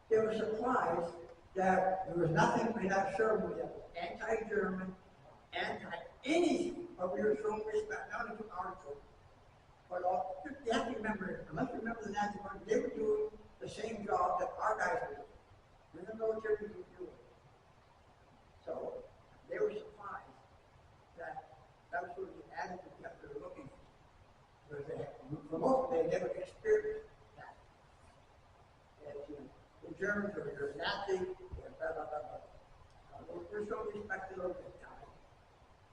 They were surprised that there was nothing in our ceremony that was anti-German, anti-anything, but we were showing respect, not only to our troops, but all. You have to remember, unless you remember the Nazi Party, they were doing the same job that our guys were doing. In the military, we were doing. So they were surprised that that was sort of the attitude that they were looking for. Because for most of them, they never experienced that. As, the Germans were Nazi, blah, blah, blah, blah. We're showing respect to those at the time.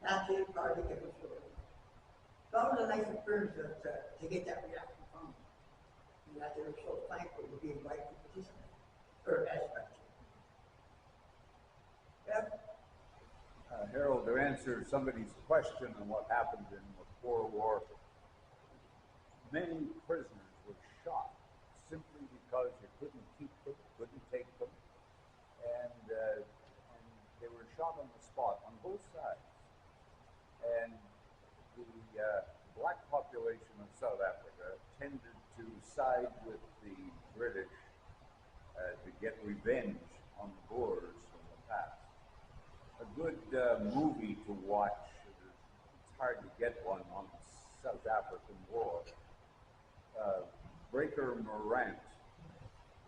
Nazi party, get the story. So that was a nice experience to get that reaction from them. And that they were so thankful to be invited to participate, or as spectators. Yeah. Harold, to answer somebody's question on what happened in the Boer War, many prisoners were shot simply because you couldn't keep them, couldn't take them, and they were shot on the spot on both sides. And the black population of South Africa tended to side with the British to get revenge on the Boers from the past. A good movie to watch, it's hard to get one on the South African War. Breaker Morant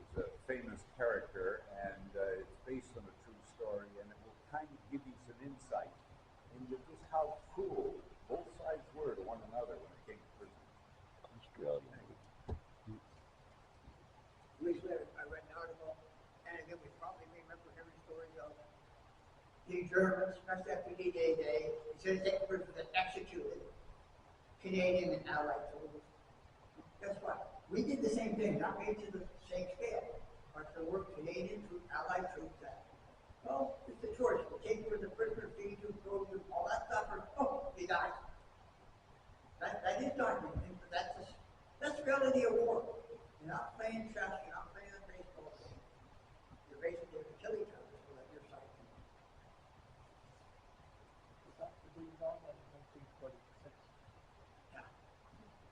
is a famous character, and it's based on a true story, and it will kind of give you some insight into just how cruel both sides were to one another when it came to prisoners. Recently, I read an article, and again, we probably remember hearing stories of the Germans, especially after D-Day Day, instead of taking prisoners, they executed Canadian and Allied soldiers. Guess what? We did the same thing, not maybe to the same scale, but there were Canadian troops, Allied troops that, well, it's a choice. We take you as a prisoner, feed you, throw you, all that stuff, or, oh, he died. That is documented, but that's the reality of war. You're not playing chess, you're not playing a baseball game. You're basically going to kill each other so that your side can. Yeah.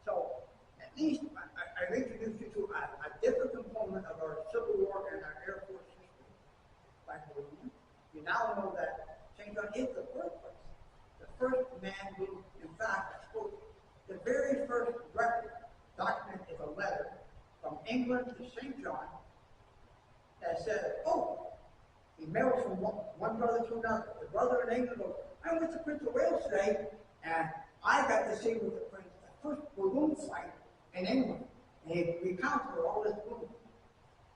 So, at least, I've introduced you to a different component of our Civil War and our Air Force history by William. You now know that St. John is the birthplace. The first man who, in fact, spoke. The very first record document is a letter from England to St. John that says, oh, he mails from one brother to another. The brother in England goes, I went to Prince of Wales today, and I got to see with the Prince the first balloon fight in England. And he recounted all this balloon.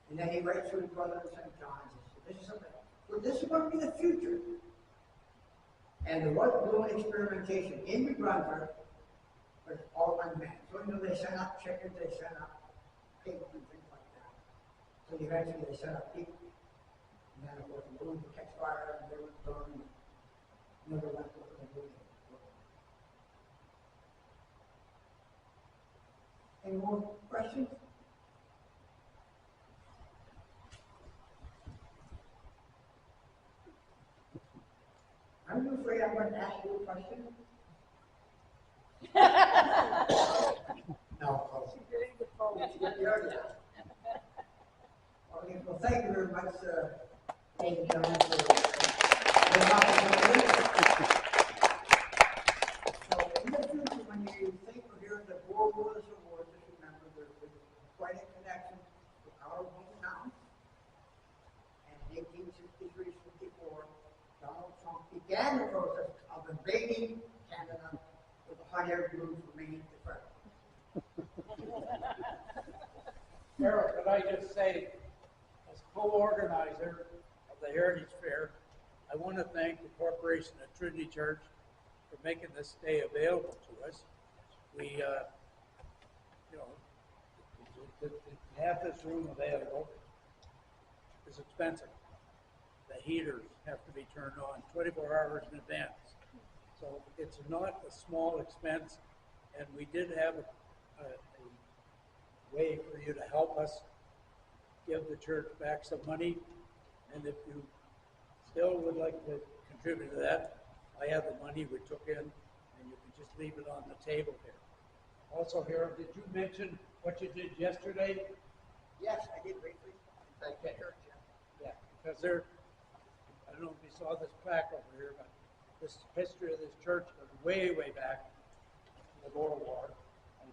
And then he writes to his brother in St. John's and says, this is something, well, this is going to be the future. And there was balloon experimentation in New Brunswick, but it's all unmanned. So, you know, they sent up chickens, they sent up pigs and things like that. So eventually they sent up people. And then, of course, the balloons would catch fire and they would burn and never left with the balloon. Any more questions? I'm afraid I'm going to ask you a question. No, okay, well, thank you very much, ladies and gentlemen, for the opportunity. So, in the future, when you think or hear the Boer War Awards, just remember there's quite a connection to our hometown. And in 1863-64, Donald Trump began the process of invading Canada with the hot air balloons remaining to front. Harold, could I just say, as co-organizer of the Heritage Fair, I want to thank the corporation at Trinity Church for making this day available to us. We, to have this room available is expensive. The heaters have to be turned on 24 hours in advance. So it's not a small expense, and we did have a way for you to help us give the church back some money. And if you still would like to contribute to that, I have the money we took in, and you can just leave it on the table here. Also, Harold, did you mention what you did yesterday? Yes, I did briefly. Thank you, church. Yeah, because there, I don't know if you saw this plaque over here, but this history of this church goes way, way back to the Boer War. And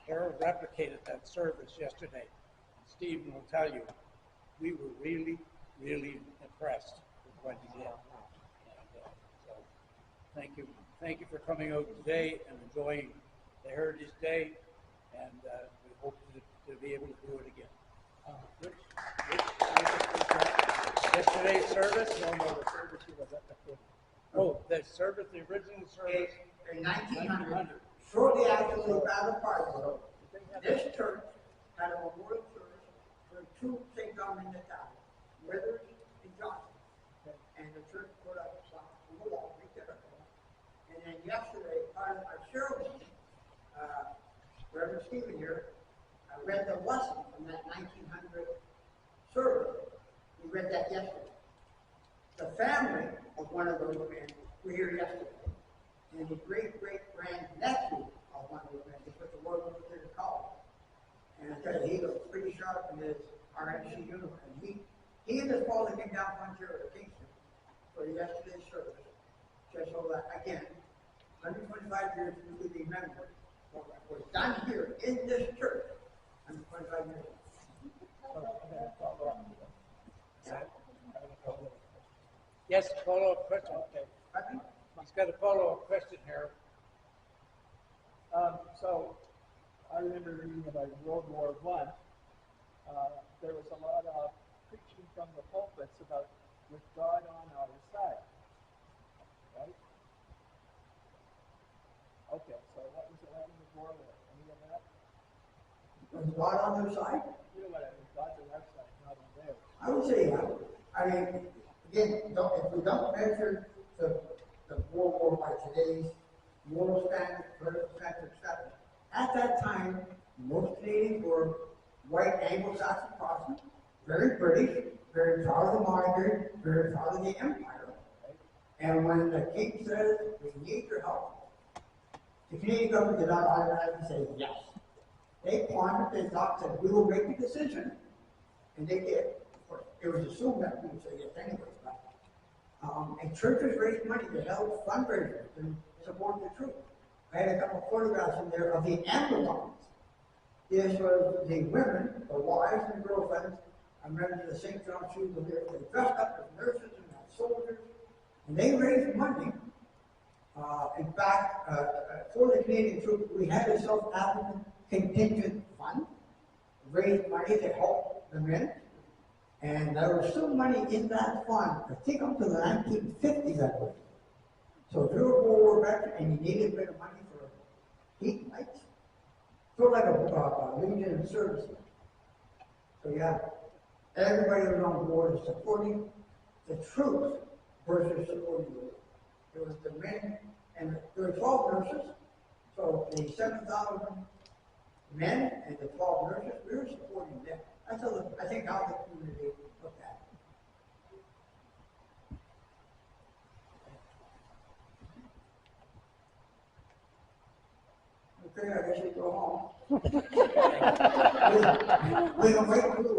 Harold replicated that service yesterday. Stephen will tell you, we were really, really impressed with what he did. And, so, thank you. Thank you for coming out today and enjoying the Heritage Day, and we hope to be able to do it again. Yesterday's service? No, the service was at the foot. Oh, the service, the original service? In 1900, shortly after the Battle of Parliament, this church had a memorial service for two St. John municipalities, Withers and Johnson. And the church put up a sign on the wall right there. And then yesterday, part of our ceremony, Reverend Stephen here, read the lesson from that 1900 service. We read that yesterday. The family of one of those men were here yesterday. and the great-great-grand-nephew of one of the men. He put the word in the college. And I tell you, he looked pretty sharp in his RNC uniform. And he and his father came down from Ontario to Kingston for yesterday's service. Just so that, again, 125 years we could remember what was done here in this church 125 years ago. Yes, follow-up question. Okay. Pardon? He's got a follow-up question here. So I remember reading about World War I. There was a lot of preaching from the pulpits about with God on our side, right? Okay, so what was it happening with World War? Any of that? Was God on their side? You know what I mean? God's on our side, not on theirs. I would say, I mean, again, if we don't measure the World War by today's moral standard, political standard, etc., at that time, most Canadians were white Anglo-Saxon Protestant, very British, very proud of the monarchy, very proud of the empire. And when the king says, we need your help, the Canadian government did not automatically say yes. They pondered, they thought that we will make the decision, and they did. Of course, it was assumed that we would say yes anyway. But, and churches raised money. They held fundraisers to support the troops. I had a couple of photographs in there of the Amazons. This was the women, the wives and girlfriends. I remember the St. John shoes were there. They dressed up as nurses and as soldiers, and they raised money. In fact, for the Canadian troops, we had a South African contingent fund, raised money to help the men, and there was still money in that fund, I think up to the 1950s, I believe. So if you were a Boer War veteran and you needed a bit of money for heat and lights, sort of like a Legion of Service. So yeah, everybody was on board supporting the troops versus supporting the war. It was the men, and there were 12 nurses, so the 7,000 men and the 12 nurses, we were supporting them. That's how I think how the community looked at it. Okay, I guess we go home. We can wait for the